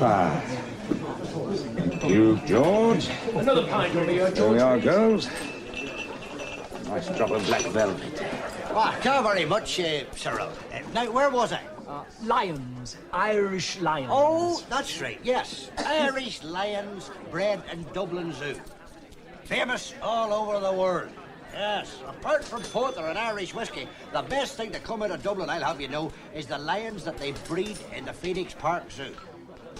fire. Thank you, George. Another pint over here, George. Here we are, girls. Nice drop of black velvet. Ah, thank you very much, Cyril. Now, where was I? Lions. Irish lions. Oh, that's right, yes. Irish lions bred in Dublin Zoo. Famous all over the world. Yes, apart from porter and Irish whiskey, the best thing to come out of Dublin, I'll have you know, is the lions that they breed in the Phoenix Park Zoo.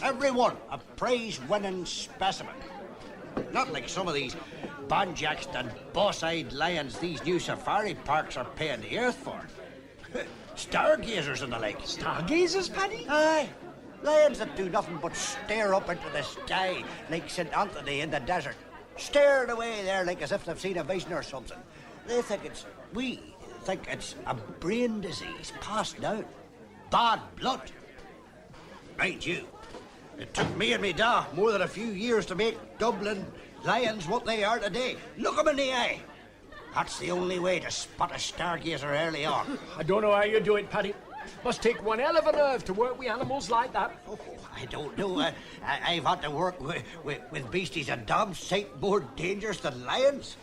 Every one a prize-winning specimen. Not like some of these banjaxed and boss-eyed lions these new safari parks are paying the earth for. Stargazers and the like. Stargazers, Paddy? Aye. Lions that do nothing but stare up into the sky like St. Anthony in the desert. Staring away there like as if they've seen a vision or something. We think it's a brain disease passed down. Bad blood. Mind you, it took me and me da more than a few years to make Dublin lions what they are today. Look 'em in the eye. That's the only way to spot a stargazer early on. I don't know how you do it, Paddy. Must take one hell of a nerve to work with animals like that. Oh, I don't know. I've had to work with beasties a damn sight more dangerous than lions.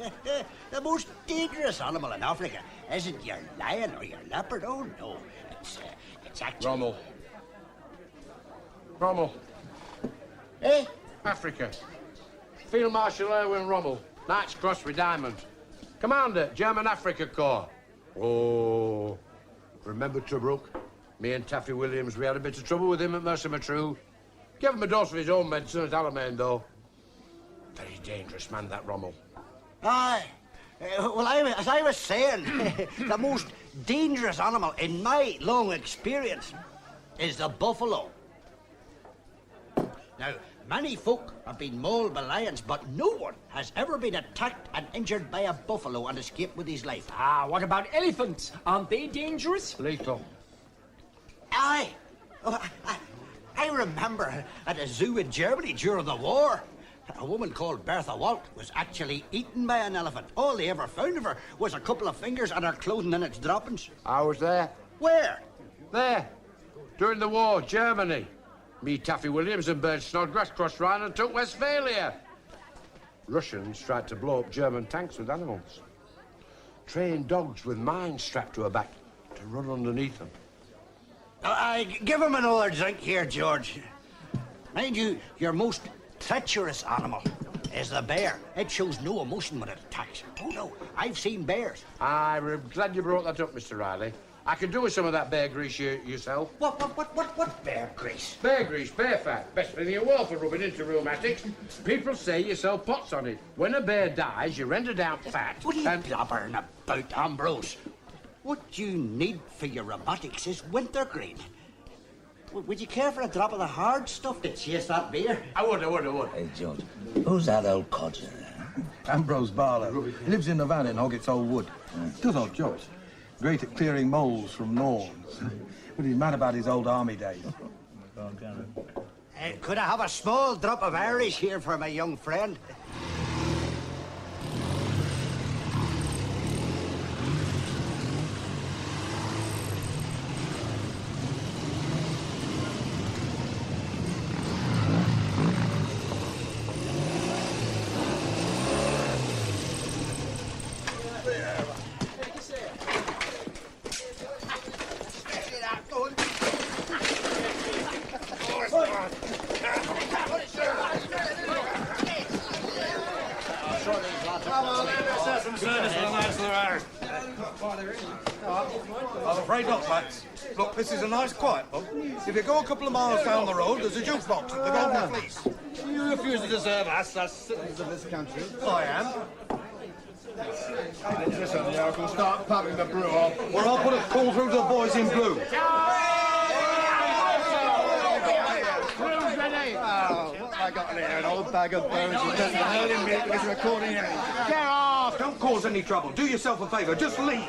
The most dangerous animal in Africa isn't your lion or your leopard. Oh, no. It's actually... Rommel. Eh? Africa. Field Marshal Erwin Rommel. Knight's Cross with Diamond. Commander, German Africa Corps. Oh, remember Tobruk? Me and Taffy Williams, we had a bit of trouble with him at Mercer Matru. Gave him a dose of his own medicine at Alamein, though. Very dangerous man, that Rommel. Aye. Well, as I was saying, the most dangerous animal in my long experience is the buffalo. Now, many folk have been mauled by lions, but no one has ever been attacked and injured by a buffalo and escaped with his life. Ah, what about elephants? Aren't they dangerous? Lethal. Aye. Oh, I remember at a zoo in Germany during the war, a woman called Bertha Walt was actually eaten by an elephant. All they ever found of her was a couple of fingers and her clothing in its droppings. I was there. Where? There. During the war, Germany. Me, Taffy Williams and Bert Snodgrass crossed Rhine and took Westphalia. Russians tried to blow up German tanks with animals. Trained dogs with mines strapped to her back to run underneath them. Give him another drink here, George. Mind you, your most treacherous animal is the bear. It shows no emotion when it attacks. Oh, no, I've seen bears. I'm glad you brought that up, Mr. Riley. I can do with some of that bear grease yourself. What bear grease? Bear grease, bear fat. Best thing in the world for rubbing into rheumatics. People say you sell pots on it. When a bear dies, you render down fat. What are you blabbering about, Ambrose? What you need for your rheumatics is wintergreen. Would you care for a drop of the hard stuff to chase that beer? I would. Hey, George, who's that old codger there? Ambrose Barlow. He lives in the valley and hoggets old wood. Does odd jobs. Great at clearing moles from norns. But he's mad about his old army days. Could I have a small drop of Irish here for my young friend? I'm afraid not, Max. Look, this is a nice quiet pub. If you go a couple of miles down the road, there's a jukebox at the Golden Fleece. You refuse to deserve us as citizens of this country. I am. Listen, I can start pumping the brew off. Or I'll put a call through to the boys in blue. Brew's ready. Oh, what have I got here? An old bag of bones who doesn't hurt him milk is recording it. Get off! Don't cause any trouble. Do yourself a favour. Just leave.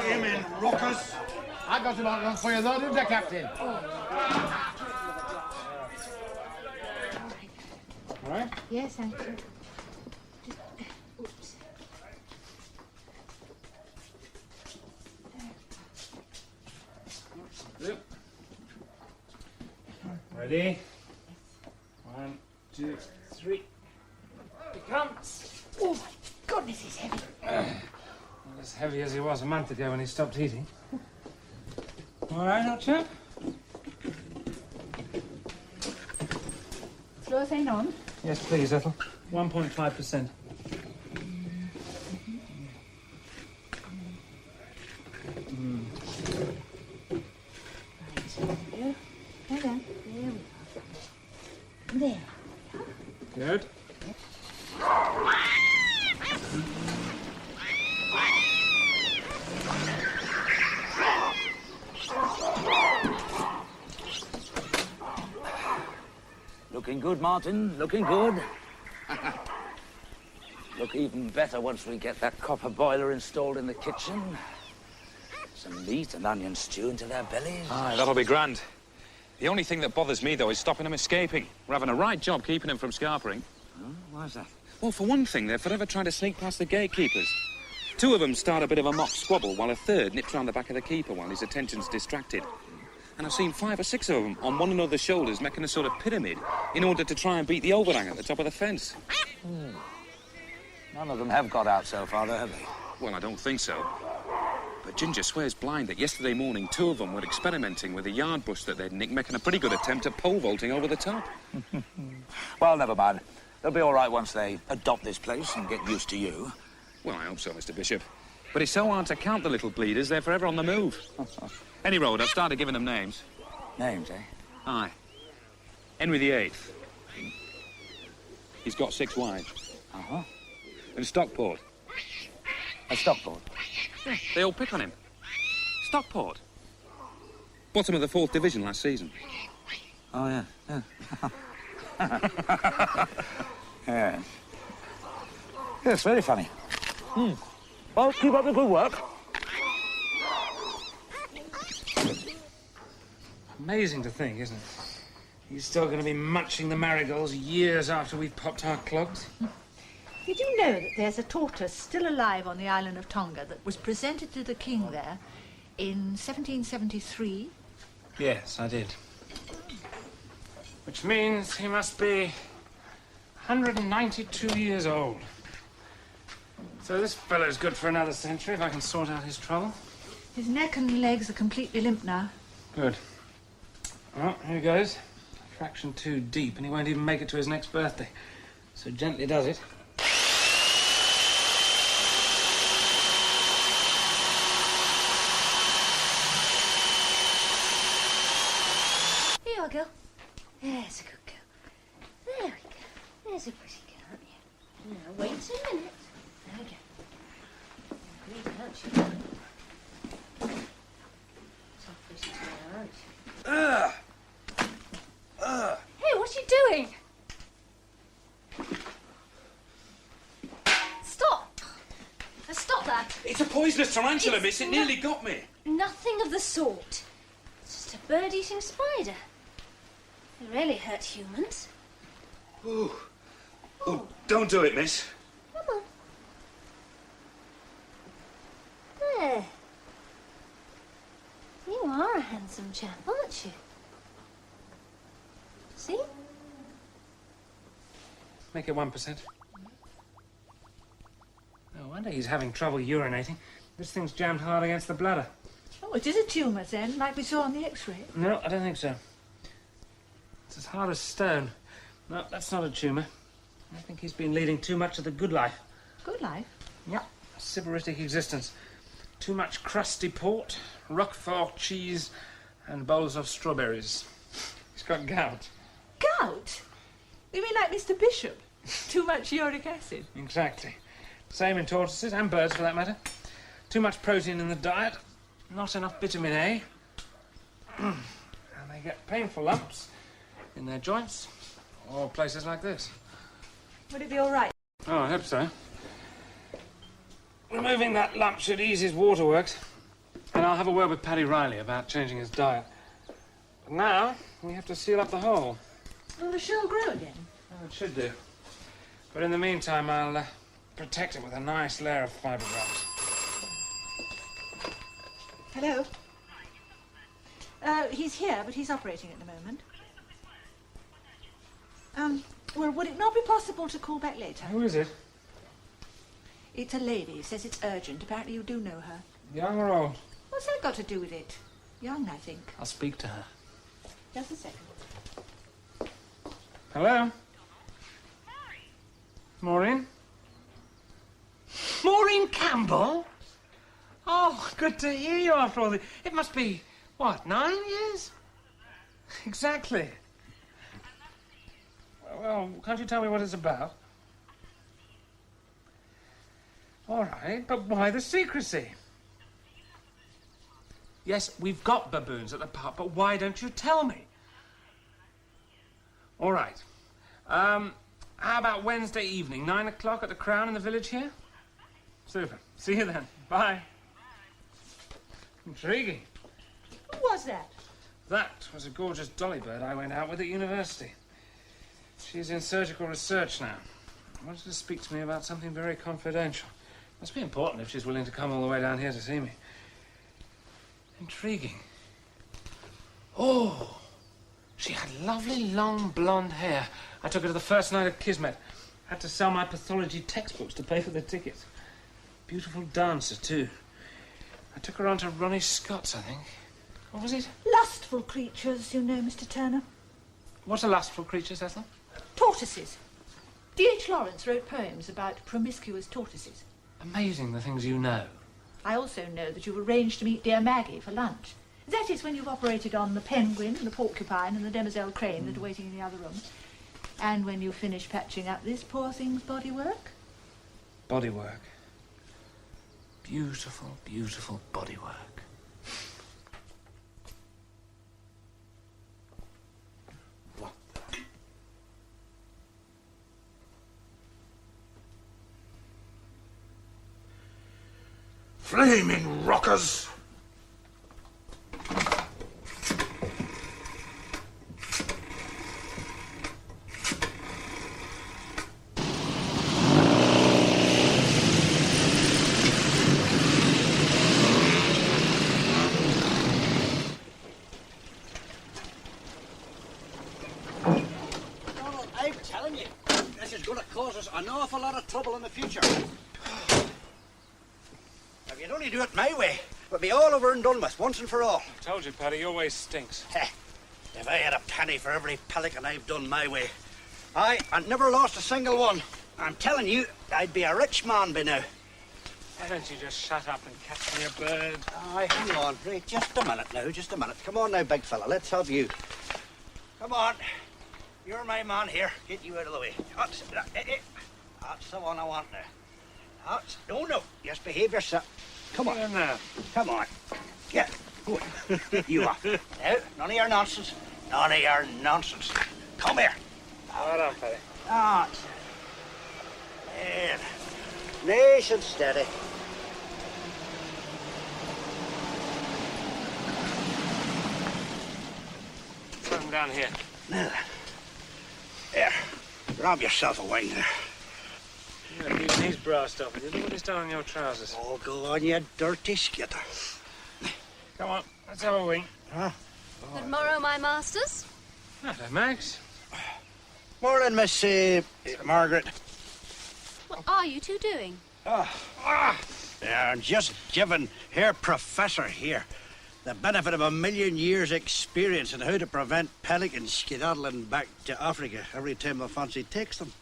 Him in, rockers. I got him out for you, though, didn't I, Captain? All right? Yes, thank you. Just, oops. Yep. Ready? 1, 2, 3. Here he comes. Oh, my goodness, he's heavy. Not as heavy as he was a month ago when he stopped eating. All right, old chap? Fluothane on? Yes, please, Ethel. 1.5%. Hold on. There we are. There. Good. Looking good, Martin. Looking good. Look even better once we get that copper boiler installed in the kitchen. Some meat and onion stew into their bellies. Aye, that'll be grand. The only thing that bothers me, though, is stopping them escaping. We're having a right job keeping them from scarpering. Oh, why's that? Well, for one thing, they're forever trying to sneak past the gatekeepers. 2 of them start a bit of a mock squabble, while a third nips round the back of the keeper while his attention's distracted. And I've seen 5 or 6 of them on one another's shoulders making a sort of pyramid in order to try and beat the overhang at the top of the fence. None of them have got out so far, though, have they? Well, I don't think so. But Ginger swears blind that yesterday morning 2 of them were experimenting with a yard bush that they'd nicked, making a pretty good attempt at pole vaulting over the top. Well, never mind. They'll be all right once they adopt this place and get used to you. Well, I hope so, Mr. Bishop. But it's so hard to count the little bleeders, they're forever on the move. Any road, I've started giving them names. Names, eh? Aye. Henry VIII. He's got 6 wives. Uh-huh. And Stockport. A Stockport? Yeah, they all pick on him. Stockport. Bottom of the 4th division last season. Oh, yeah, yeah. Yes. Yes, very funny. Well, keep up the good work. Amazing to think, isn't it? He's still going to be munching the marigolds years after we've popped our clogs. Did you know that there's a tortoise still alive on the island of Tonga that was presented to the king there in 1773? Yes, I did. Which means he must be 192 years old. So this fellow's good for another century if I can sort out his trouble. His neck and legs are completely limp now. Good. Well, here goes. A fraction too deep, and he won't even make it to his next birthday. So gently does it. Here you are, girl. There's a good girl. There we go. There's a pretty girl, aren't you? Now, wait a minute. There we go. Breathe, aren't you? So pretty girl, aren't you? Hey, what are you doing? Stop! Stop that! It's a poisonous tarantula, miss. It nearly got me. Nothing of the sort. It's just a bird-eating spider. They really hurt humans. Ooh. Oh, don't do it, miss. Come on. There. You are a handsome chap, aren't you? See? Make it 1%. No wonder he's having trouble urinating. This thing's jammed hard against the bladder. Oh, it is a tumour then, like we saw on the X-ray. No, I don't think so. It's as hard as stone. No, that's not a tumour. I think he's been leading too much of the good life. Good life? Yeah, a sybaritic existence. Too much crusty port, Roquefort cheese, and bowls of strawberries. He's got gout. Gout? You mean like Mr. Bishop? Too much uric acid? Exactly. Same in tortoises, and birds for that matter. Too much protein in the diet, not enough vitamin A. And they get painful lumps in their joints, or places like this. Would it be all right? Oh, I hope so. Removing that lump should ease his waterworks. And I'll have a word with Paddy Riley about changing his diet. But now, we have to seal up the hole. Will the shell grow again? It should do. But in the meantime, I'll protect it with a nice layer of fiberglass. Hello? He's here, but he's operating at the moment. Well, would it not be possible to call back later? Who is it? It's a lady. Says it's urgent. Apparently you do know her. Young or old? What's that got to do with it? Young, I think. I'll speak to her. Just a second. Hello? Maureen? Maureen Campbell? Oh, good to hear you after all the... It must be, what, 9 years? Exactly. Well, can't you tell me what it's about? All right, but why the secrecy? Yes, we've got baboons at the park, but why don't you tell me? All right. How about Wednesday evening, 9 o'clock at the Crown in the village here? Super. See you then. Bye. Intriguing. Who was that? That was a gorgeous dolly bird I went out with at university. She's in surgical research now. Wanted to speak to me about something very confidential. Must be important if she's willing to come all the way down here to see me. Intriguing. Oh, she had lovely long blonde hair. I took her to the first night of Kismet. Had to sell my pathology textbooks to pay for the tickets. Beautiful dancer, too. I took her on to Ronnie Scott's, I think. What was it? Lustful creatures, you know, Mr. Turner. What are lustful creatures, Ethel? Tortoises. D.H. Lawrence wrote poems about promiscuous tortoises. Amazing the things you know. I also know that you've arranged to meet dear Maggie for lunch. That is when you've operated on the penguin and the porcupine and the demoiselle crane that are waiting in the other room. And when you finish patching up this poor thing's bodywork. Bodywork. Beautiful, beautiful bodywork. Flaming rockers! Donald, I'm telling you, this is going to cause us an awful lot of trouble in the future. If you'd only do it my way, we'd be all over and done with, once and for all. I told you, Paddy, your way stinks. If I had a penny for every pelican I've done my way, I'd never lost a single one. I'm telling you, I'd be a rich man by now. Why don't you just shut up and catch me a bird? Aye, hang on. Right, just a minute now, just a minute. Come on now, big fella, let's have you. Come on. You're my man here. Get you out of the way. That's the one I want now. No, just behave yourself. Come on. Now. Come on. Yeah, good. You off. Now, none of your nonsense. None of your nonsense. Come here. Well done, Paddy. That's it. There. Nice and steady. Put him down here. Now then. There. Grab yourself a wing there. You're using his bra stopper. Look what he's done on your trousers. Oh, go on, you dirty skitter. Come on, let's have a wink. Huh? Good morrow, my masters. Hello, Max. Morning, Miss Margaret. What are you two doing? Yeah, I'm just giving Herr Professor here the benefit of 1,000,000 years' experience in how to prevent pelicans skedaddling back to Africa every time the fancy takes them.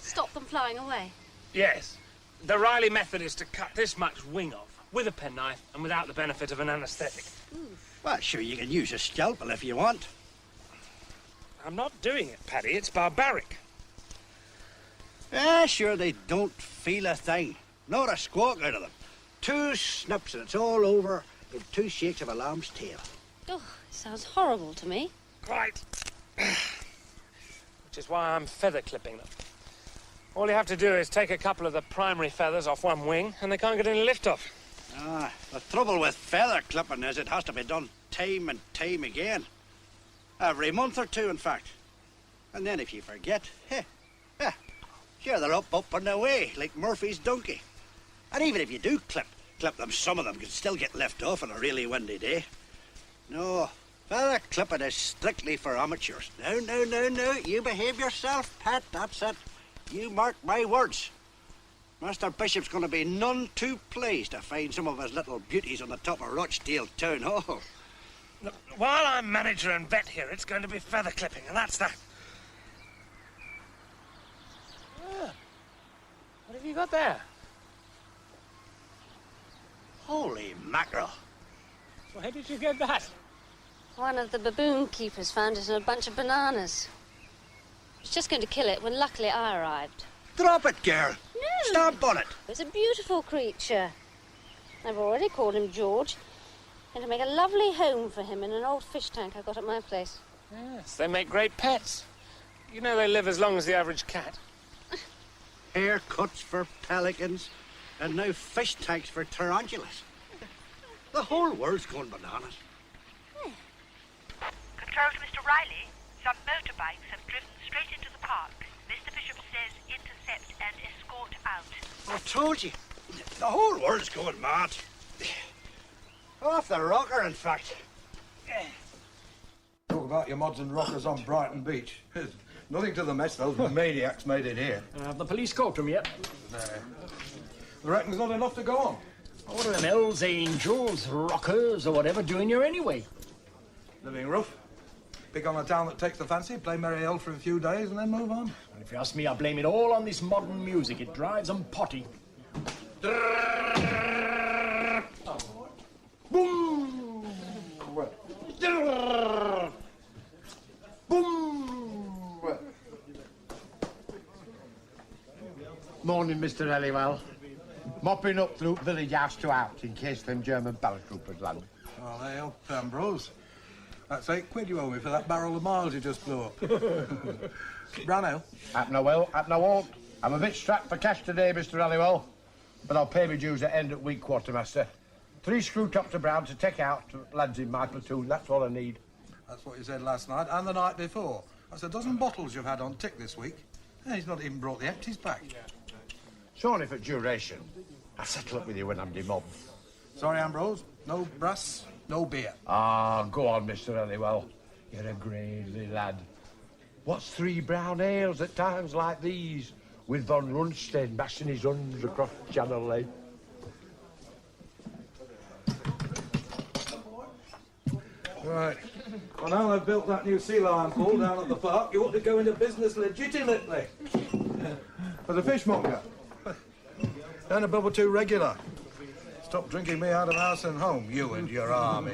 Stop them flying away. Yes. The Riley method is to cut this much wing off with a penknife and without the benefit of an anaesthetic. Well, sure, you can use a scalpel if you want. I'm not doing it, Paddy. It's barbaric. Sure, they don't feel a thing. Not a squawk out of them. 2 snips and it's all over in 2 shakes of a lamb's tail. Oh, it sounds horrible to me. Right. Which is why I'm feather clipping them. All you have to do is take a couple of the primary feathers off one wing and they can't get any lift off. The trouble with feather clipping is it has to be done time and time again. Every month or 2, in fact. And then if you forget, Sure, they're up and away, like Murphy's donkey. And even if you do clip them, some of them can still get left off on a really windy day. No, feather clipping is strictly for amateurs. No. You behave yourself, pet, that's it. You mark my words. Master Bishop's going to be none too pleased to find some of his little beauties on the top of Rochdale Town Hall. Look, while I'm manager and vet here, it's going to be feather clipping, and that's that. Ah, what have you got there? Holy mackerel. Where did you get that? One of the baboon keepers found it in a bunch of bananas. I was just going to kill it when luckily I arrived. Drop it, girl. No. Stamp on it. It's a beautiful creature. I've already called him George. Going to make a lovely home for him in an old fish tank I got at my place. Yes, they make great pets. You know they live as long as the average cat. Haircuts for pelicans, and now fish tanks for tarantulas. The whole world's going bananas. Control to Mr. Riley. Some motorbikes have driven straight into the park. Mr. Bishop says intercept and escort out. I told you, the whole world's going mad. Off the rocker, in fact. Talk about your mods and rockers on Brighton Beach. Nothing to the mess those maniacs made it here. Have the police caught them yet? No. I reckon there's not enough to go on. What are them Hells Angels, rockers, or whatever doing here anyway? Living rough. Pick on a town that takes the fancy, play Merry Hill for a few days, and then move on. And if you ask me, I blame it all on this modern music. It drives them potty. Boom! Boom! Morning, Mr. Halliwell. Mopping up through village house to out in case them German paratroopers land. Oh, they help, Ambrose. That's £8 you owe me for that barrel of miles you just blew up. Brano? At no will, at no won't. I'm a bit strapped for cash today, Mr. Halliwell. But I'll pay my dues at end at week, quartermaster. 3 screw tops of brown to take out to lads in my platoon. That's all I need. That's what you said last night and the night before. That's a dozen bottles you've had on tick this week. And he's not even brought the empties back. It's only for duration. I'll settle up with you when I'm demobbed. Sorry, Ambrose. No brass, no beer. Ah, go on, Mr. Halliwell. You're a gravely lad. What's 3 brown ales at times like these? With Von Rundstedt bashing his runs across Channel Lake. Right. Well, now they've built that new sea lion pool down at the park, you ought to go into business legitimately. As a fishmonger. And a bubble too regular. Stop drinking me out of house and home, you and your army.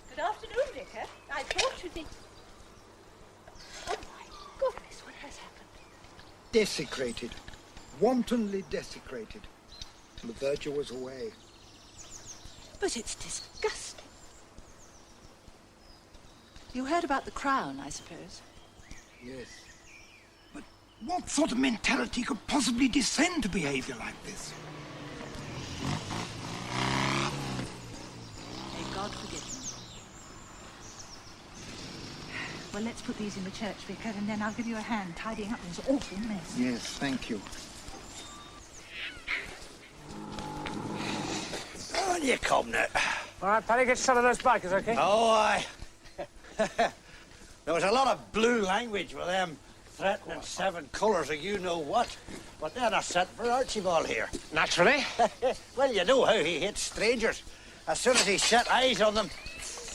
Good afternoon, Vicar. I thought you'd be... Oh, my goodness, what has happened? Desecrated. Wantonly desecrated. The verger was away. But it's disgusting. You heard about the crown, I suppose? Yes. But what sort of mentality could possibly descend to behaviour like this? May God forgive them. Well, let's put these in the church, Vicar, and then I'll give you a hand tidying up this awful mess. Yes, thank you. On you come now. All right, Paddy, get some of those bikers, OK? Oh, aye. There was a lot of blue language with them threatening 7 colours of you-know-what. But then I sent for Archibald here. Naturally. Well, you know how he hates strangers. As soon as he set eyes on them,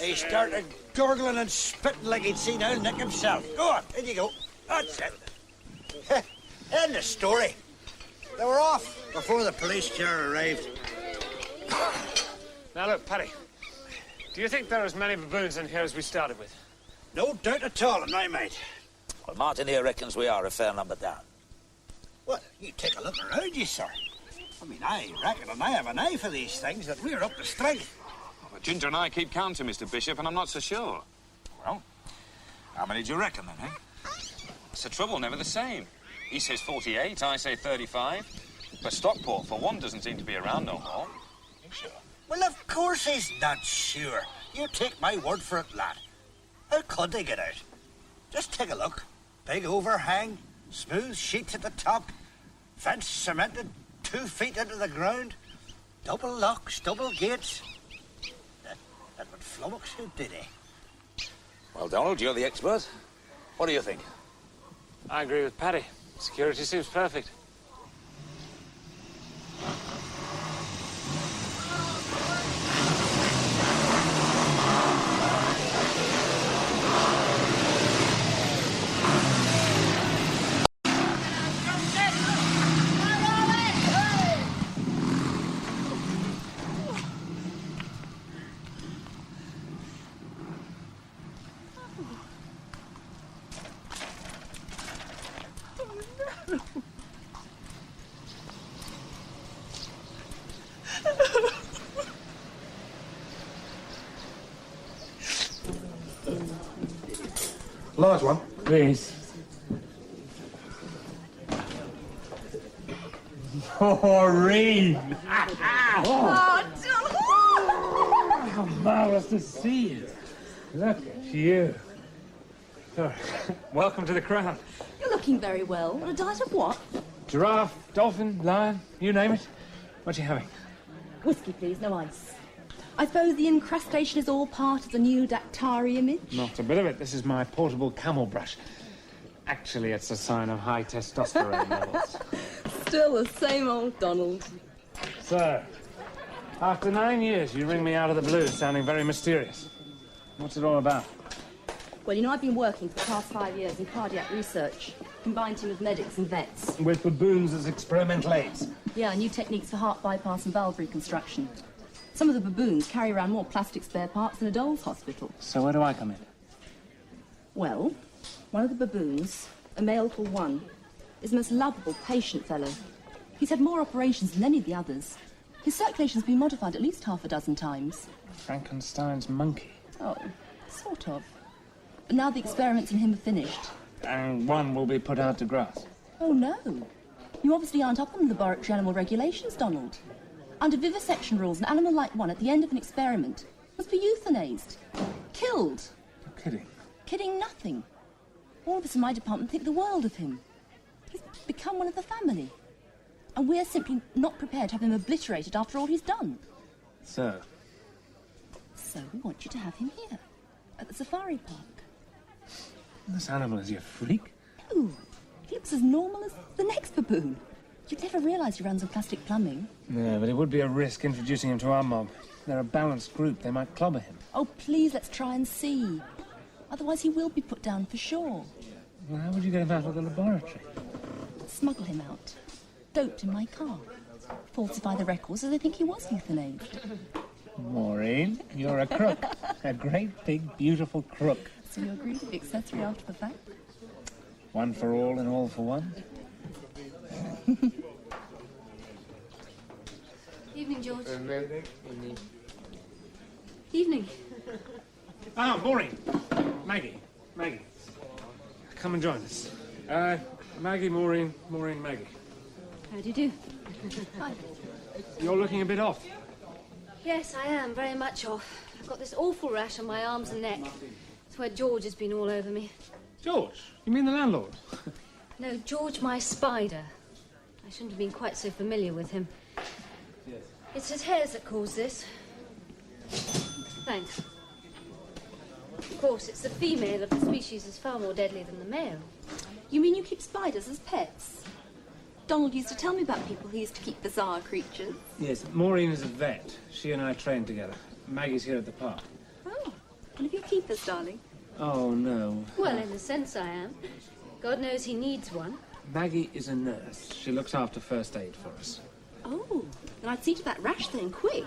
he started gurgling and spitting like he'd seen Old Nick himself. Go on, in you go. That's it. End of story. They were off before the police car arrived. Now, look, Paddy, do you think there are as many baboons in here as we started with? No doubt at all in my mind. Well, Martin here reckons we are a fair number down. Well, you take a look around you, sir. I mean, I reckon, and I have an eye for these things, that we're up to strength. Well, Ginger and I keep counting, Mr. Bishop, and I'm not so sure. Well, how many do you reckon, then, eh? It's the trouble, never the same. He says 48, I say 35. But Stockport, for one, doesn't seem to be around no more. You sure? Well, of course he's not sure. You take my word for it, lad. How could they get out? Just take a look. Big overhang, smooth sheets at the top, fence cemented 2 feet into the ground, double locks, double gates. That would flummox you, did he? Well, Donald, you're the expert. What do you think? I agree with Paddy. Security seems perfect. Large one. Please. Maureen! How marvelous to see you. Look at you. Sorry. Welcome to the Crown. You're looking very well. On a diet of what? Giraffe, dolphin, lion, you name it. What are you having? Whiskey, please, no ice. I suppose the incrustation is all part of the new Daktari image? Not a bit of it. This is my portable camel brush. Actually, it's a sign of high testosterone levels. Still the same old Donald. So, after 9 years, you ring me out of the blue, sounding very mysterious. What's it all about? Well, you know, I've been working for the past 5 years in cardiac research, combined team of medics and vets. With baboons as experimental aids? Yeah, new techniques for heart bypass and valve reconstruction. Some of the baboons carry around more plastic spare parts than a doll's hospital. So where do I come in? Well, one of the baboons, a male called One, is the most lovable, patient fellow. He's had more operations than any of the others. His circulation's been modified at least half a dozen times. Frankenstein's monkey? Oh, sort of. But now the experiments in him are finished. And One will be put out to grass? Oh, no. You obviously aren't up on the laboratory animal regulations, Donald. Under vivisection rules, an animal like One at the end of an experiment must be euthanized. Killed. You're kidding. Kidding nothing. All of us in my department think the world of him. He's become one of the family. And we're simply not prepared to have him obliterated after all he's done. So? So we want you to have him here, at the safari park. This animal is your freak? No. He looks as normal as the next baboon. You'd never realise he runs on plastic plumbing. Yeah, but it would be a risk introducing him to our mob. They're a balanced group. They might clobber him. Oh, please, let's try and see. Otherwise he will be put down for sure. Well, how would you get him out of the laboratory? Smuggle him out. Doped in my car. Falsify the records so they think he was euthanized. Maureen, you're a crook. A great, big, beautiful crook. So you agree to the accessory after the fact? One for all and all for one? Evening, George. Evening. Evening. Ah, Maureen. Maggie. Come and join us. Maggie, Maureen, Maggie. How do you do? Hi. You're looking a bit off. Yes, I am, very much off. I've got this awful rash on my arms and neck. It's where George has been all over me. George? You mean the landlord? No, George, my spider. I shouldn't have been quite so familiar with him. Yes. It's his hairs that cause this. Thanks. Of course, it's the female of the species is far more deadly than the male. You mean you keep spiders as pets? Donald used to tell me about people who used to keep bizarre creatures. Yes, Maureen is a vet. She and I trained together. Maggie's here at the park. Oh, one of your keepers, darling. Oh, no. Well, in a sense I am. God knows he needs one. Maggie is a nurse. She looks after first aid for us. Oh, then I'd see to that rash thing quick.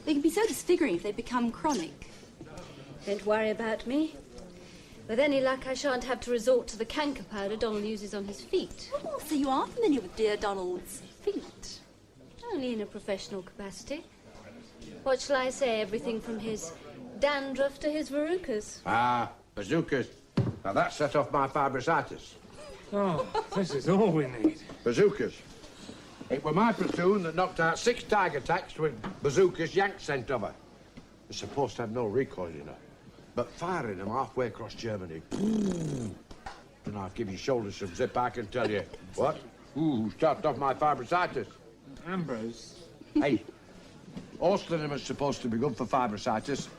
They can be so disfiguring if they become chronic. Don't worry about me. With any luck, I shan't have to resort to the canker powder Donald uses on his feet. Oh, so you are familiar with dear Donald's feet? Only in a professional capacity. What shall I say? Everything from his dandruff to his verrucas. Ah, bazookas. Now that set off my fibrositis. Oh, this is all we need. Bazookas. It were my platoon that knocked out 6 tiger attacks with bazookas Yanks sent over. They're supposed to have no recoil, you know. But firing them halfway across Germany... And I'll give your shoulders some zip, I can tell you. What? Ooh, started off my fibrositis. Ambrose. Hey, Austrian is supposed to be good for fibrositis.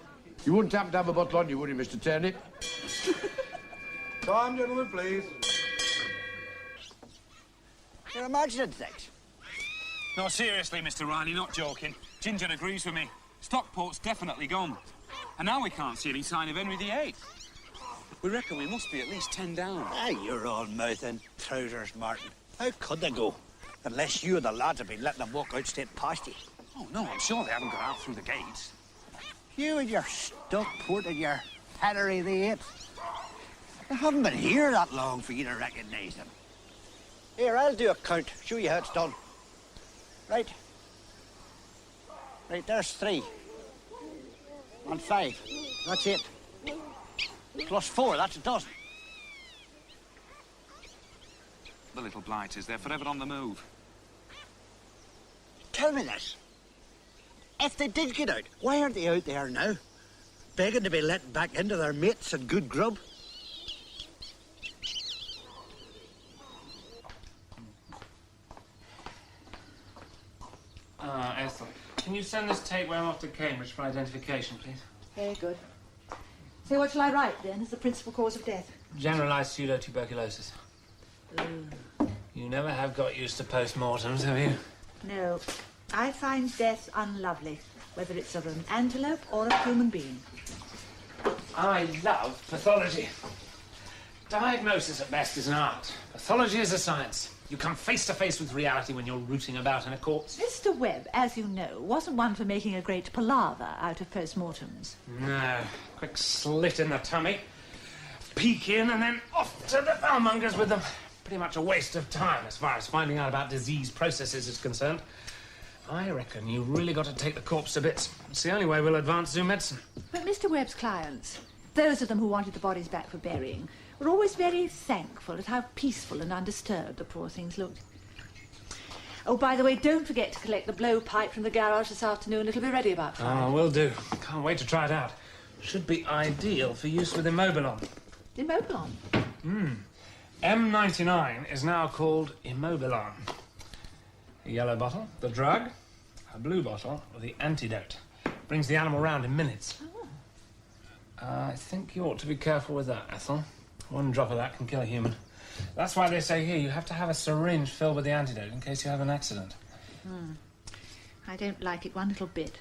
You wouldn't happen to have a bottle on you, would you, Mr. Turnip? Time, gentlemen, please. You're imagining things. No, seriously, Mr. Riley, not joking. Ginger agrees with me. Stockport's definitely gone. And now we can't see any sign of Henry VIII. We reckon we must be at least 10 down. Ah, you're all mouth and trousers, Martin. How could they go? Unless you and the lads have been letting them walk out straight past you. Oh, no, I'm sure they haven't got out through the gates. You and your Stockport and your Henry VIII. They haven't been here that long for you to recognise them. Here, I'll do a count, show you how it's done. Right. Right, there's 3. And 5. That's 8. Plus 4, that's a dozen. The little blighters, they're forever on the move. Tell me this. If they did get out, why aren't they out there now? Begging to be let back into their mates and good grub? Ethel, can you send this tapeworm off to Cambridge for identification, please? Very good. So what shall I write, then, as the principal cause of death? Generalized pseudo-tuberculosis. You never have got used to post-mortems, have you? No. I find death unlovely, whether it's of an antelope or a human being. I love pathology. Diagnosis at best is an art. Pathology is a science. You come face to face with reality when you're rooting about in a corpse. Mr. Webb, as you know, wasn't one for making a great palaver out of post-mortems. No. Quick slit in the tummy, peek in, and then off to the fellmongers with them. Pretty much a waste of time as far as finding out about disease processes is concerned. I reckon you've really got to take the corpse to bits. It's the only way we'll advance zoo medicine. But Mr. Webb's clients, those of them who wanted the bodies back for burying, were always very thankful at how peaceful and undisturbed the poor things looked. Oh, by the way, don't forget to collect the blowpipe from the garage this afternoon. It'll be ready about 5. Oh, will do. Can't wait to try it out. Should be ideal for use with Immobilon. Immobilon? M99 is now called Immobilon. A yellow bottle, the drug. A blue bottle, the antidote. Brings the animal round in minutes. Oh. I think you ought to be careful with that, Ethel. 1 drop of that can kill a human. That's why they say here you have to have a syringe filled with the antidote in case you have an accident. I don't like it one little bit.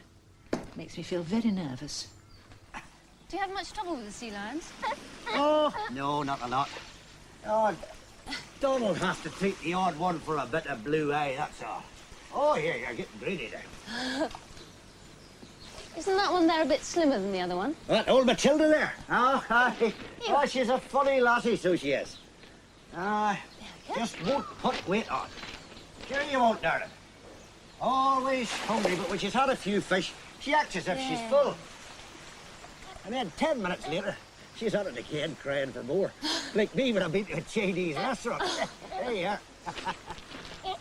Makes me feel very nervous. Do you have much trouble with the sea lions? Oh, no, not a lot. Oh, Donald has to take the odd one for a bit of blue eye, that's all. Oh, here, you're getting greedy there. Isn't that one there a bit slimmer than the other one? That old Matilda there. Oh, aye. Oh, she's a funny lassie, so she is. Just won't put weight on. Sure you won't, darling. Always hungry, but when she's had a few fish, she acts as if she's full. And then 10 minutes later, she's on it again, crying for more. Like me when I've been to a Chinese restaurant. There you are. Did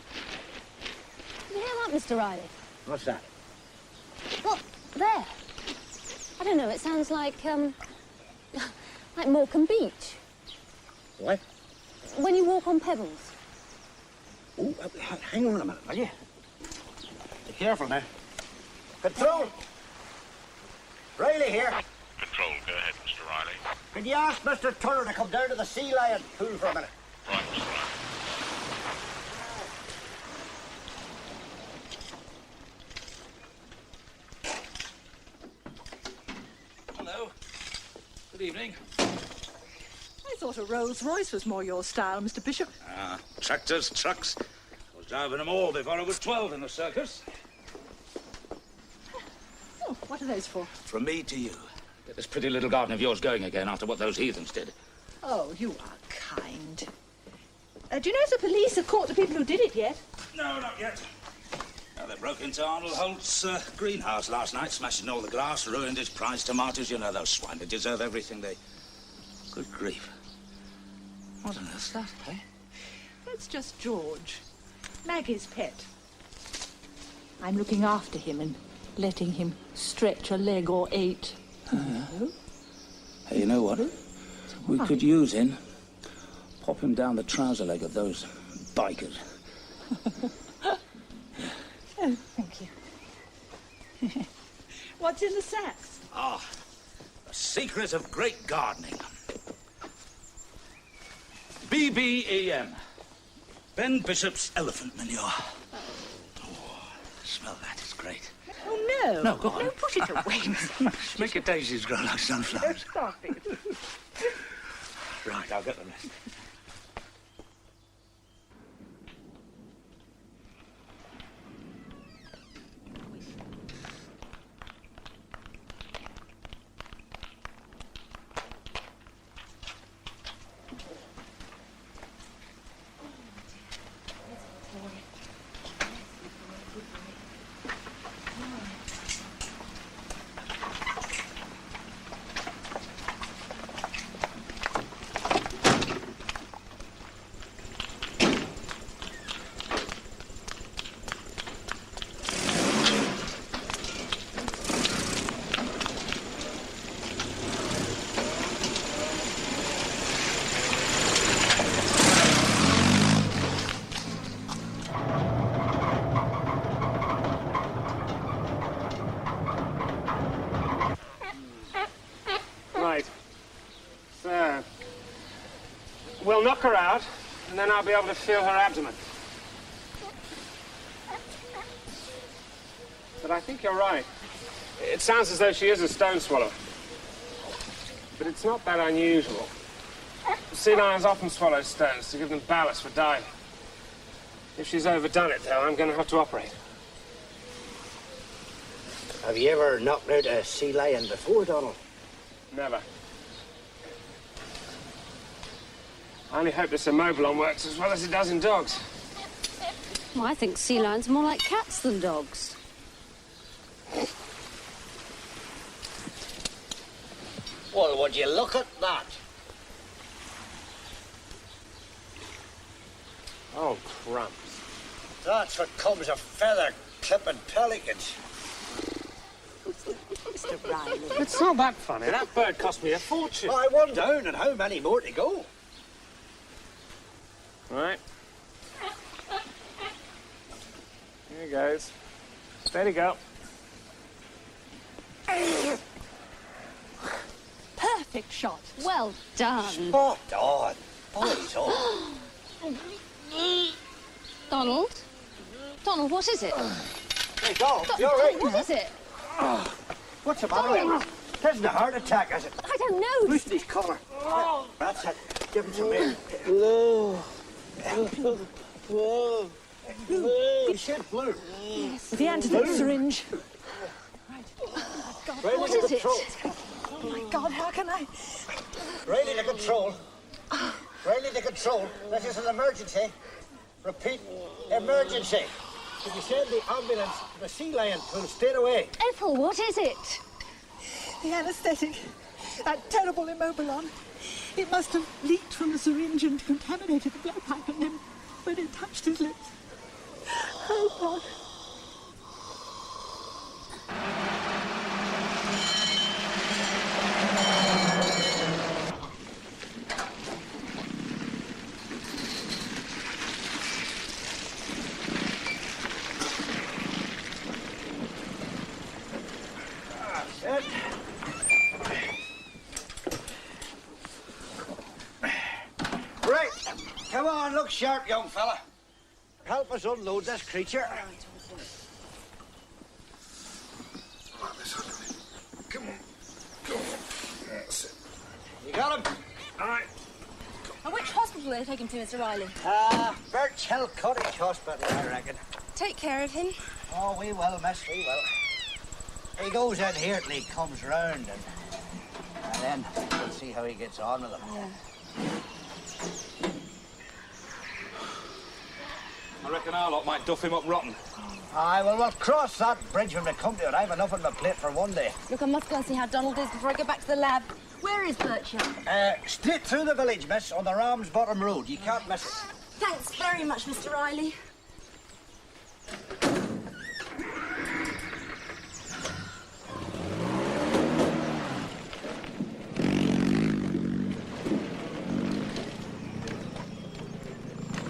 you hear that, Mr. Riley? What's that? Well, there. I don't know, it sounds like, like Morecambe Beach. What? When you walk on pebbles. Oh, hang on a minute, will you? Be careful now. Control! Riley here. Control, go ahead, Mr. Riley. Could you ask Mr. Turner to come down to the sea lion pool for a minute? Right, Mr. Riley. Hello. Good evening. I thought a Rolls-Royce was more your style, Mr. Bishop. Tractors, trucks. I was driving them all before I was 12 in the circus. Oh, what are those for? From me to you. Get this pretty little garden of yours going again after what those heathens did. Oh, you are kind. Do you know if the police have caught the people who did it yet? No, not yet. They broke into Arnold Holt's greenhouse last night, smashing all the glass, ruined his prize tomatoes. You know, those swine, they deserve everything they... Good grief. What on earth's that, eh? That's just George, Maggie's pet. I'm looking after him and letting him stretch a leg or 8. Hey, you know what? We could use him. Pop him down the trouser leg of those bikers. Oh, thank you. What's in the sacks? Ah, the secret of great gardening. BBEM. Ben Bishop's elephant manure. Oh, smell that, it's great. Oh, no. No, go on. No, put it away. Make your daisies grow like sunflowers. Stop it. Right, I'll get the rest. We'll knock her out, and then I'll be able to feel her abdomen. But I think you're right. It sounds as though she is a stone swallow. But it's not that unusual. Sea lions often swallow stones to give them ballast for diving. If she's overdone it, though, I'm going to have to operate. Have you ever knocked out a sea lion before, Donald? Never. I only hope this immobilon works as well as it does in dogs. Well, I think sea lions are more like cats than dogs. Well, would you look at that? Oh, crumbs. That's what comes of feather clipping pelicans. Mr. Riley. It's not that funny. That bird cost me a fortune. I one down, and how many more to go? Right. Here goes. Steady go. Perfect shot. Well done. Spot on. Boys on. Donald? Donald, what is it? Hey, Donald, you all right? What is it? What's the matter with him? It isn't a heart attack, is it? I don't know. Loosen his collar. That's it. Give him some air. He said blue. Yes. The antidote syringe. Right What into is it? control. Oh, my God, how can I... Right into control. Right into control. This is an emergency. Repeat, emergency. If you send the ambulance to the sea lion pool straight away. Ethel, what is it? The anaesthetic. That terrible immobilon. It must have leaked from the syringe and contaminated the blowpipe, and then when it touched his lips... Oh, God. That's it. Right. Come on, look sharp, young fella. Help us unload this creature. Come on. Go on. That's it. You got him? All right. And which hospital are they taking to, Mr. Riley? Birch Hill Cottage Hospital, I reckon. Take care of him. Oh, we will, miss, we will. He goes in here till he comes round, and then we'll see how he gets on with him. Yeah. I reckon our lot might duff him up rotten. Aye, well, we'll cross that bridge when we come to it. I've enough on my plate for one day. Look, I must go and see how Donald is before I go back to the lab. Where is Birch Hill? Straight through the village, miss, on the Ramsbottom Road. You can't miss it. Thanks very much, Mr. Riley.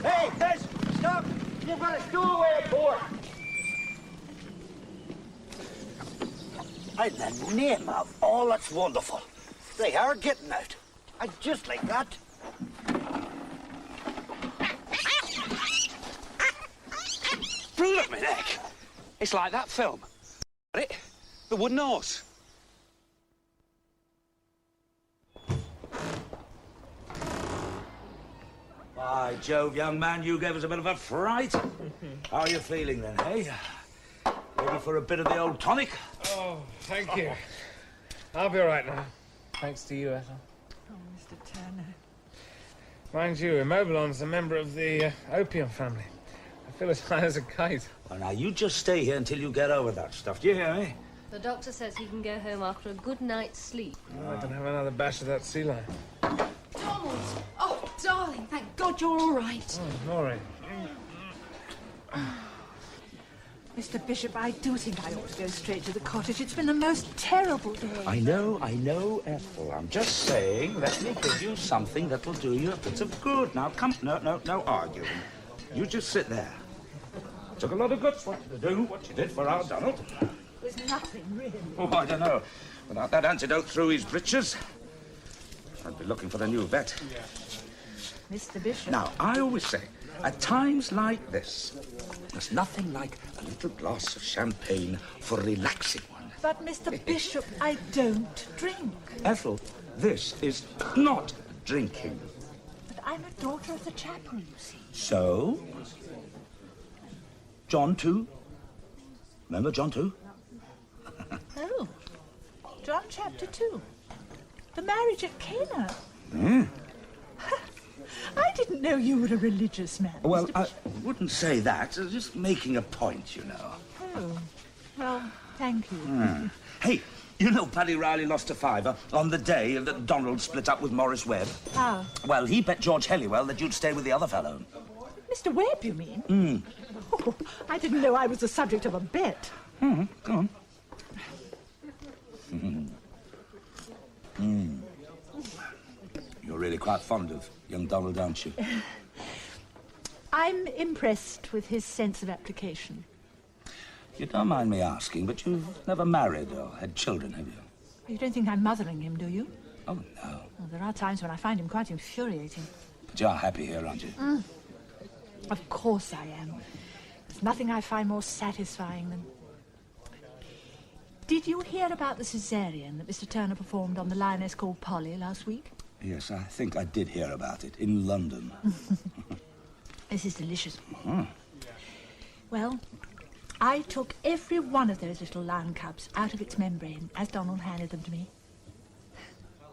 Hey, Des, stop! You've got a stowaway aboard. In the name of all that's wonderful, they are getting out. And just like that. Brilliant, my neck. It's like that film. It? The Wooden Horse. By Jove, young man, you gave us a bit of a fright. How are you feeling then, hey? Ready for a bit of the old tonic? Oh, thank you. I'll be all right now. Thanks to you, Ethel. Oh, Mr. Turner. Mind you, Immobilon's a member of the opium family. I feel as high as a kite. Well, now, you just stay here until you get over that stuff. Do you hear me? The doctor says he can go home after a good night's sleep. Oh, I can have another bash of that sea lion. Donald! Oh, darling, thank God you're all right. Oh, Maury. Mr. Bishop, I do think I ought to go straight to the cottage. It's been the most terrible day. I know, Ethel. I'm just saying, let me give you something that'll do you a bit of good. Now, come, no arguing. You just sit there. Took a lot of guts for you to do what you did for our Donald. There's nothing, really. Oh, I don't know. Without that antidote through his breeches, I'd be looking for a new vet. Mr. Bishop. Now, I always say, at times like this, there's nothing like a little glass of champagne for relaxing one. But, Mr. Bishop, I don't drink. Ethel, this is not drinking. But I'm a daughter of the chapel, you see. So? John too? Remember John too? Oh, John chapter 2. The marriage at Cana. Mm. I didn't know you were a religious man. Well, Mr. I Bishop. wouldn't say that. Just making a point, you know. Oh, well, thank you. Hmm. Hey, you know Paddy Riley lost a fiver on the day that Donald split up with Morris Webb? How? Well, he bet George Helliwell that you'd stay with the other fellow. Mr. Webb, you mean? Hmm. Oh, I didn't know I was the subject of a bet. Hmm. Go on. Hmm. You're really quite fond of young Donald, aren't you? I'm impressed with his sense of application. You don't mind me asking, but you've never married or had children, have you? You don't think I'm mothering him, do you? Oh, no. Well, there are times when I find him quite infuriating. But you're happy here, aren't you? Of course I am. There's nothing I find more satisfying than... Did you hear about the cesarean that Mr. Turner performed on the lioness called Polly last week? Yes, I think I did hear about it in London. This is delicious. Hmm. Well, I took every one of those little lion cubs out of its membrane as Donald handed them to me.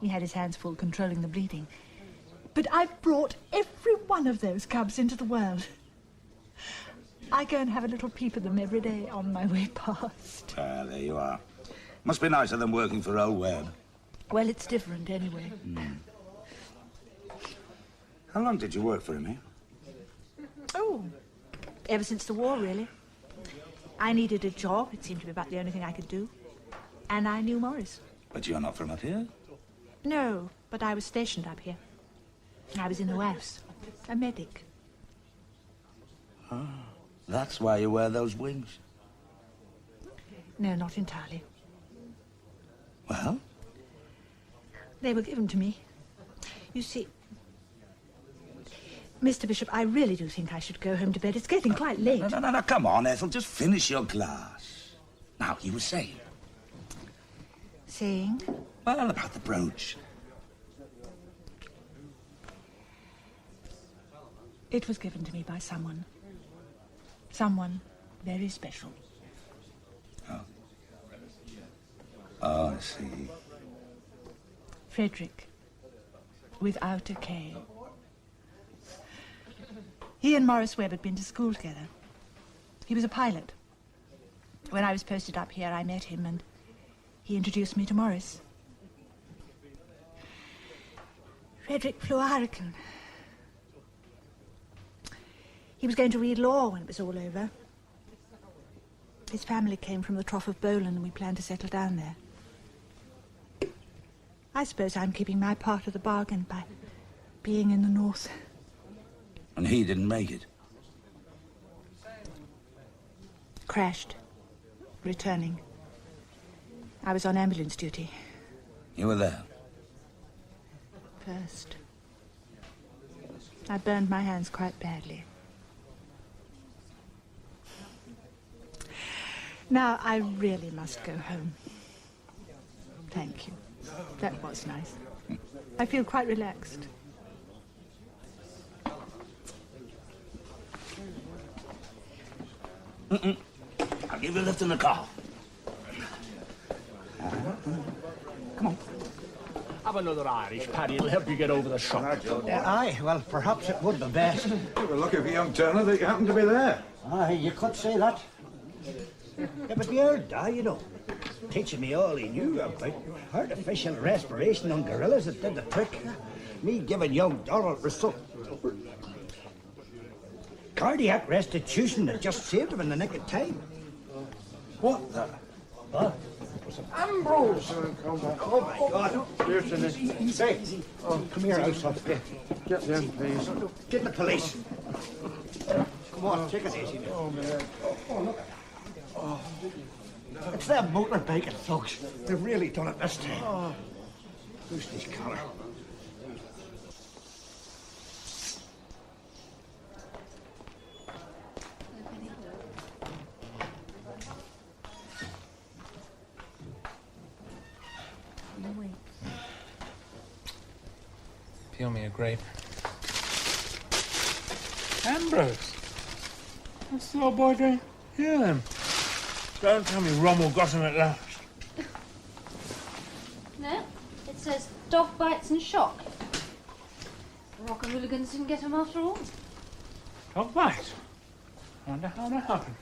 He had his hands full controlling the bleeding. But I brought every one of those cubs into the world. I go and have a little peep at them every day on my way past. Ah, there you are. Must be nicer than working for old Webb. Well, it's different anyway. Hmm. How long did you work for him, eh? Oh, ever since the war, really. I needed a job. It seemed to be about the only thing I could do. And I knew Morris. But you're not from up here? No, but I was stationed up here. I was in the West, a medic. Ah, that's why you wear those wings. No, not entirely. Well? They were given to me. You see, Mr. Bishop, I really do think I should go home to bed. It's getting quite late. No, come on, Ethel, just finish your glass. Now, you were saying? Saying? Well, about the brooch. It was given to me by someone. Someone very special. Oh, I see. Frederick, without a K. He and Morris Webb had been to school together. He was a pilot. When I was posted up here, I met him, and he introduced me to Morris. Frederick flew a Hurricane. He was going to read law when it was all over. His family came from the Trough of Bowland and we planned to settle down there. I suppose I'm keeping my part of the bargain by being in the north. And he didn't make it? Crashed. Returning. I was on ambulance duty. You were there? First. I burned my hands quite badly. Now I really must go home. Thank you. That was nice. I feel quite relaxed. I'll give you a lift in the car. Come on. Have another Irish, Paddy. It'll help you get over the shock. Aye, well, perhaps it would be best. You were lucky for young Turner that you happened to be there. Aye, you could say that. It was the old guy, you know, teaching me all he knew about artificial respiration on gorillas that did the trick. Me giving young Donald cardiac restitution that just saved him in the nick of time. What the? What? Ambrose! Oh, my God. Say, come here, Household. Get them, please. Get the police. Come on, take it easy. Oh, man. Oh, look. Oh. It's them motorbiking thugs. They've really done it this time. Oh. Who's this collar? Peel me a grape. Ambrose! What's the old boy doing here, then? Don't tell me Rommel got him at last. No, it says dog bites and shock. The rocker hooligans didn't get him after all. Dog bite? I wonder how that happened.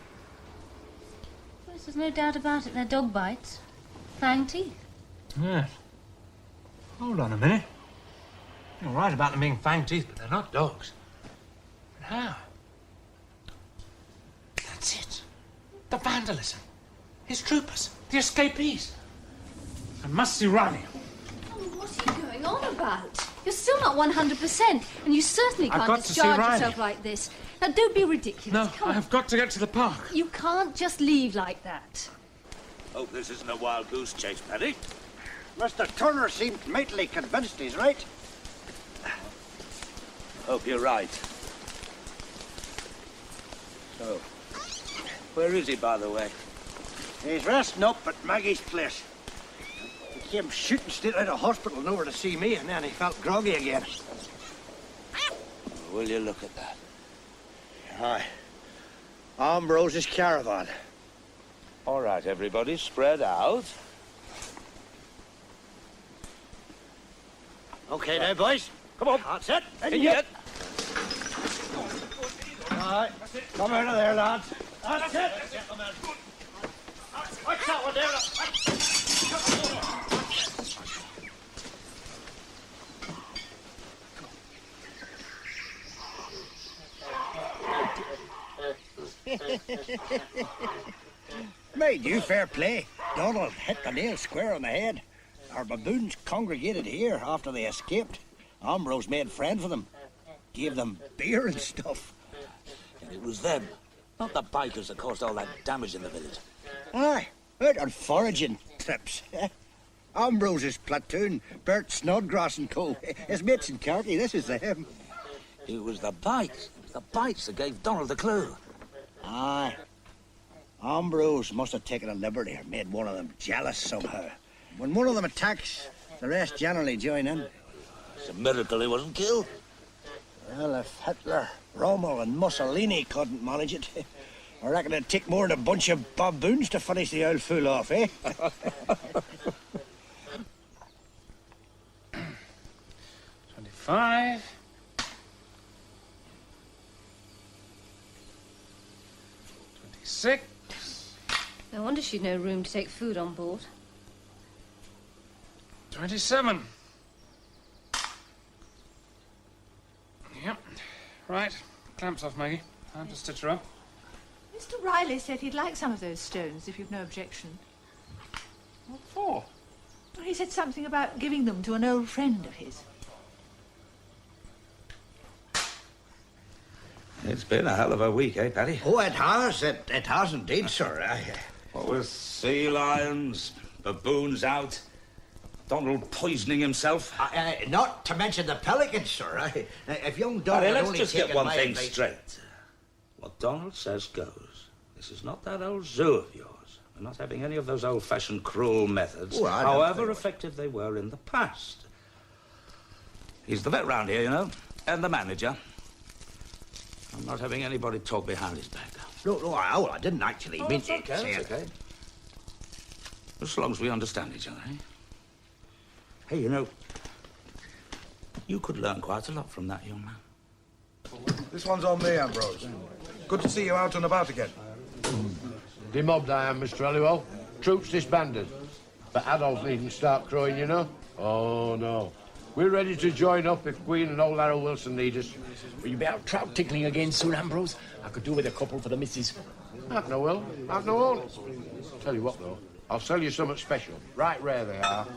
Well, there's no doubt about it, they're dog bites. Fang teeth. Yes. Hold on a minute. You're right about them being fang teeth, but they're not dogs. But how? That's it. The vandalism. His troopers. The escapees. I must see Riley. Oh, what are you going on about? You're still not 100%, and you certainly I've can't got to see discharge Riley. yourself like this. Now, don't be ridiculous. No, Come on. I've got to get to the park. You can't just leave like that. Hope this isn't a wild goose chase, Paddy. Mr. Turner seemed mightily convinced he's right. Hope you're right. So, where is he, by the way? He's resting up at Maggie's place. He came shooting straight out of hospital and over to see me, and then he felt groggy again. Will you look at that? Aye. Ambrose's caravan. All right, everybody, spread out. Okay, now, boys. Come on. That's it. In you get. All right. Come out of there, lads. That's it. What's that one there? Made you fair play. Donald hit the nail square on the head. Our baboons congregated here after they escaped. Ambrose made friends with them. Gave them beer and stuff. And it was them, not the bikers, that caused all that damage in the village. Aye, out on foraging trips. Ambrose's platoon, Bert Snodgrass and co. His mates in Carty, this is them. It was the bites. The bites that gave Donald the clue. Aye. Ambrose must have taken a liberty or made one of them jealous somehow. When one of them attacks, the rest generally join in. It's a miracle he wasn't killed. Well, if Hitler, Rommel and Mussolini couldn't manage it, I reckon it'd take more than a bunch of baboons to finish the old fool off, eh? 25. 26. No wonder she'd no room to take food on board. 27. Yep. Right. Clamps off, Maggie. Time to stitch her up. Mr. Riley said he'd like some of those stones, if you've no objection. What for? Well, he said something about giving them to an old friend of his. It's been a hell of a week, eh, Paddy? Oh, it has. It has indeed, sir. What with sea lions, baboons out, Donald poisoning himself. Not to mention the pelicans, sir. If young Donald Paddy, let's only just get taken one my thing advice- straight. What Donald says goes. This is not that old zoo of yours. We're not having any of those old-fashioned cruel methods, Oh, I don't however think- effective they were in the past. He's the vet round here, you know, and the manager. I'm not having anybody talk behind his back. No, I didn't actually mean it's to okay, say it's it. okay. As long as we understand each other, eh? Hey, you know, you could learn quite a lot from that young man. This one's on me, Ambrose. Good to see you out and about again. Demobbed I am, Mr. Halliwell. Troops disbanded. But adults needn't start crowing, you know. Oh, no. We're ready to join up if Queen and old Harold Wilson need us. Will you be out trout tickling again soon, Ambrose? I could do with a couple for the missus. I've no will. I've no all. Tell you what, though. I'll sell you something special. Right rare they are.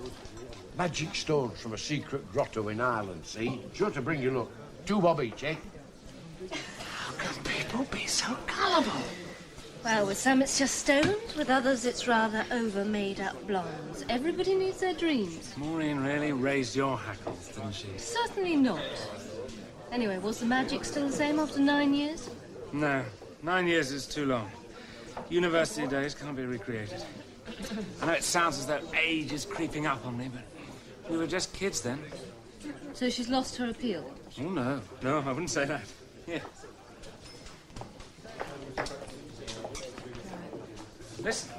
Magic stones from a secret grotto in Ireland, see? Sure to bring you luck. 2 bob each, eh? How can people be so gullible? Well, with some it's just stones, with others it's rather over-made-up blondes. Everybody needs their dreams. Maureen really raised your hackles, didn't she? Certainly not. Anyway, was the magic still the same after 9 years? No, 9 years is too long. University days can't be recreated. I know it sounds as though age is creeping up on me, but we were just kids then. So she's lost her appeal? Oh, no. No, I wouldn't say that. Here. Listen.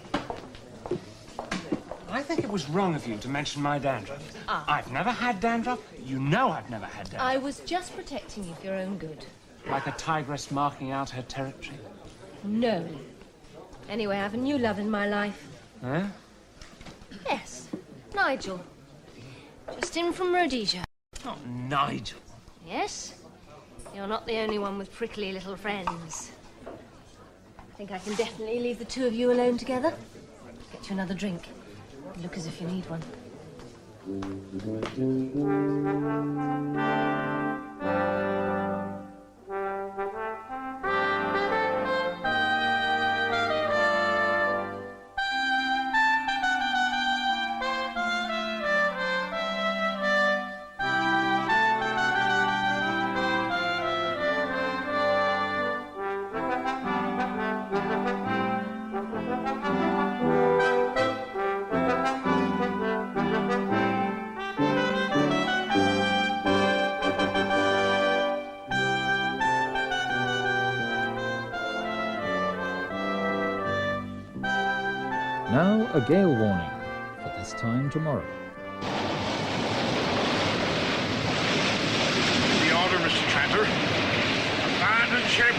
I think it was wrong of you to mention my dandruff. I've never had dandruff. You know I've never had dandruff. I was just protecting you for your own good. Like a tigress marking out her territory. No. Anyway, I have a new love in my life. Huh? Yes, Nigel. Just in from Rhodesia. Not Nigel. Yes? You're not the only one with prickly little friends. I think I can definitely leave the two of you alone together. Get you another drink. You look as if you need one. Now a gale warning for this time tomorrow. The order, Mr. Tranter. Abandon ship.